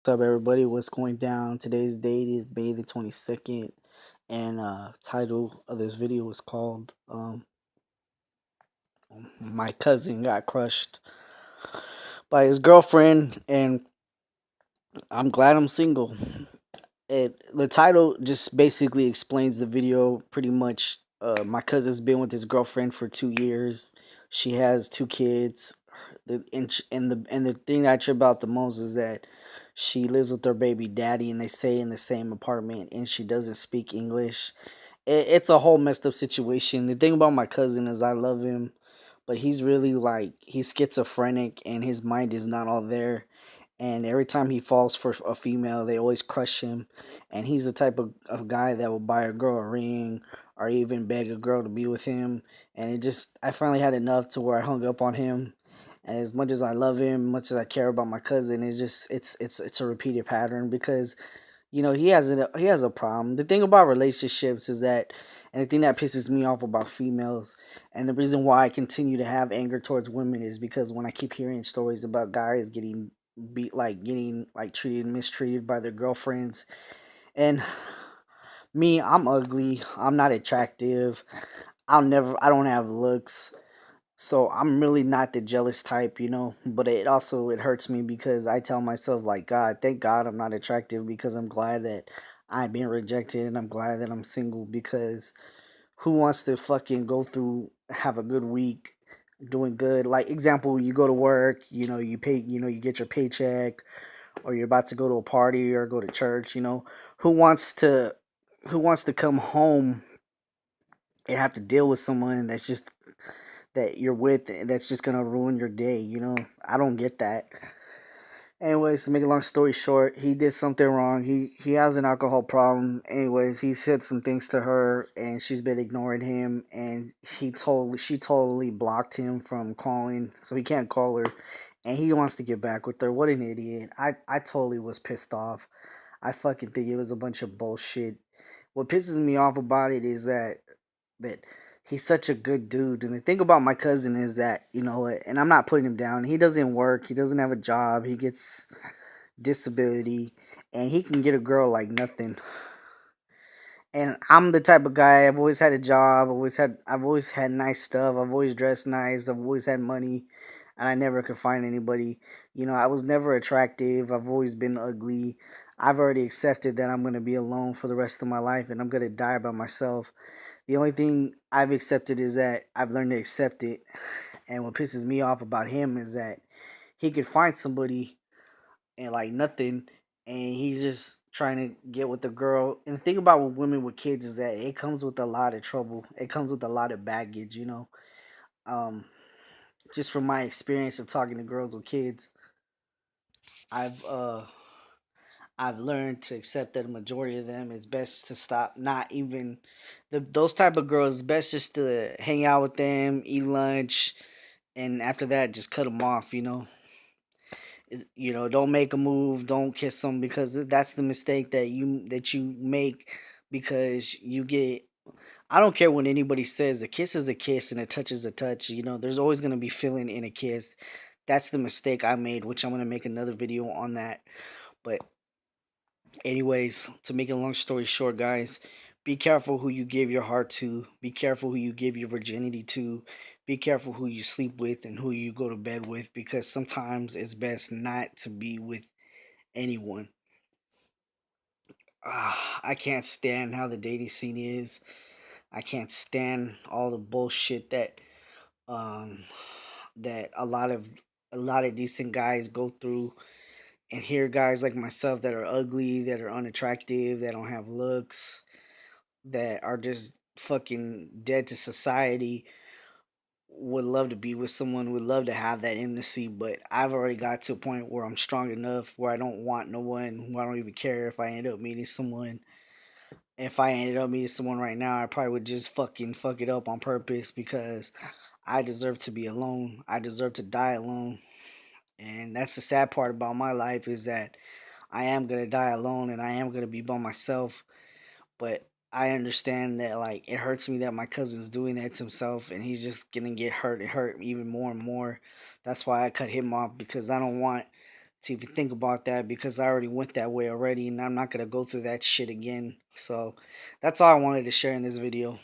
What's up, everybody? What's going down? Today's date is May the 22nd, and title of this video is called "My Cousin Got Crushed by His Girlfriend," and I'm glad I'm single. The title just basically explains the video pretty much. My cousin's been with his girlfriend for 2 years. She has two kids. The thing that I trip about the most is that she lives with her baby daddy, and they stay in the same apartment, and she doesn't speak English. It's a whole messed up situation. The thing about my cousin is I love him, but he's really like he's schizophrenic, and his mind is not all there. And every time he falls for a female, they always crush him. And he's the type of guy that will buy a girl a ring or even beg a girl to be with him. And I finally had enough to where I hung up on him. And as much as I love him, much as I care about my cousin, it's a repeated pattern because he has a problem. The thing about relationships is that, and the thing that pisses me off about females, and the reason why I continue to have anger towards women is because when I keep hearing stories about guys getting treated mistreated by their girlfriends, and me, I'm ugly, I'm not attractive, I don't have looks, so I'm really not the jealous type. But it hurts me because I tell myself like, God, thank God I'm not attractive, because I'm glad that I'm being rejected, and I'm glad that I'm single, because who wants to fucking go through have a good week doing good? Like, example, you go to work, you pay, you get your paycheck, or you're about to go to a party or go to church. Who wants to who wants to come home and have to deal with someone that you're with, that's just gonna ruin your day? I don't get that. Anyways, to make a long story short, he did something wrong. He has an alcohol problem. Anyways, he said some things to her, and she's been ignoring him. And she totally blocked him from calling, so he can't call her. And he wants to get back with her. What an idiot! I totally was pissed off. I fucking think it was a bunch of bullshit. What pisses me off about it is that he's such a good dude. And the thing about my cousin is that, and I'm not putting him down, he doesn't work, he doesn't have a job, he gets disability, and he can get a girl like nothing. And I'm the type of guy, I've always had a job, I've always had nice stuff, I've always dressed nice, I've always had money, and I never could find anybody. I was never attractive, I've always been ugly. I've already accepted that I'm gonna be alone for the rest of my life, and I'm gonna die by myself. The only thing I've accepted is that I've learned to accept it. And what pisses me off about him is that he could find somebody and like nothing, and he's just trying to get with the girl. And the thing about women with kids is that it comes with a lot of trouble. It comes with a lot of baggage. Um, just from my experience of talking to girls with kids, I've uh I've learned to accept that a majority of them it's best to stop. Not even those type of girls. It's best just to hang out with them, eat lunch, and after that, just cut them off. Don't make a move, don't kiss them, because that's the mistake that you make, because you get. I don't care what anybody says. A kiss is a kiss, and a touch is a touch. There's always gonna be feeling in a kiss. That's the mistake I made, which I'm gonna make another video on that. But anyways, to make a long story short, guys, be careful who you give your heart to. Be careful who you give your virginity to. Be careful who you sleep with and who you go to bed with, because sometimes it's best not to be with anyone. I can't stand how the dating scene is. I can't stand all the bullshit um that a lot of decent guys go through, and hear guys like myself that are ugly, that are unattractive, that don't have looks, that are just fucking dead to society, would love to be with someone, would love to have that intimacy, but I've already got to a point where I'm strong enough where I don't want no one, who I don't even care if I end up meeting someone. If I ended up meeting someone right now, I probably would just fucking fuck it up on purpose, because I deserve to be alone. I deserve to die alone. And that's the sad part about my life, is that I am gonna die alone, and I am gonna be by myself. But I understand that, like, it hurts me that my cousin's doing that to himself, and he's just gonna get hurt and hurt even more and more. That's why I cut him off, because I don't want to even think about that because I already went that way already and I'm not gonna go through that shit again. So that's all I wanted to share in this video.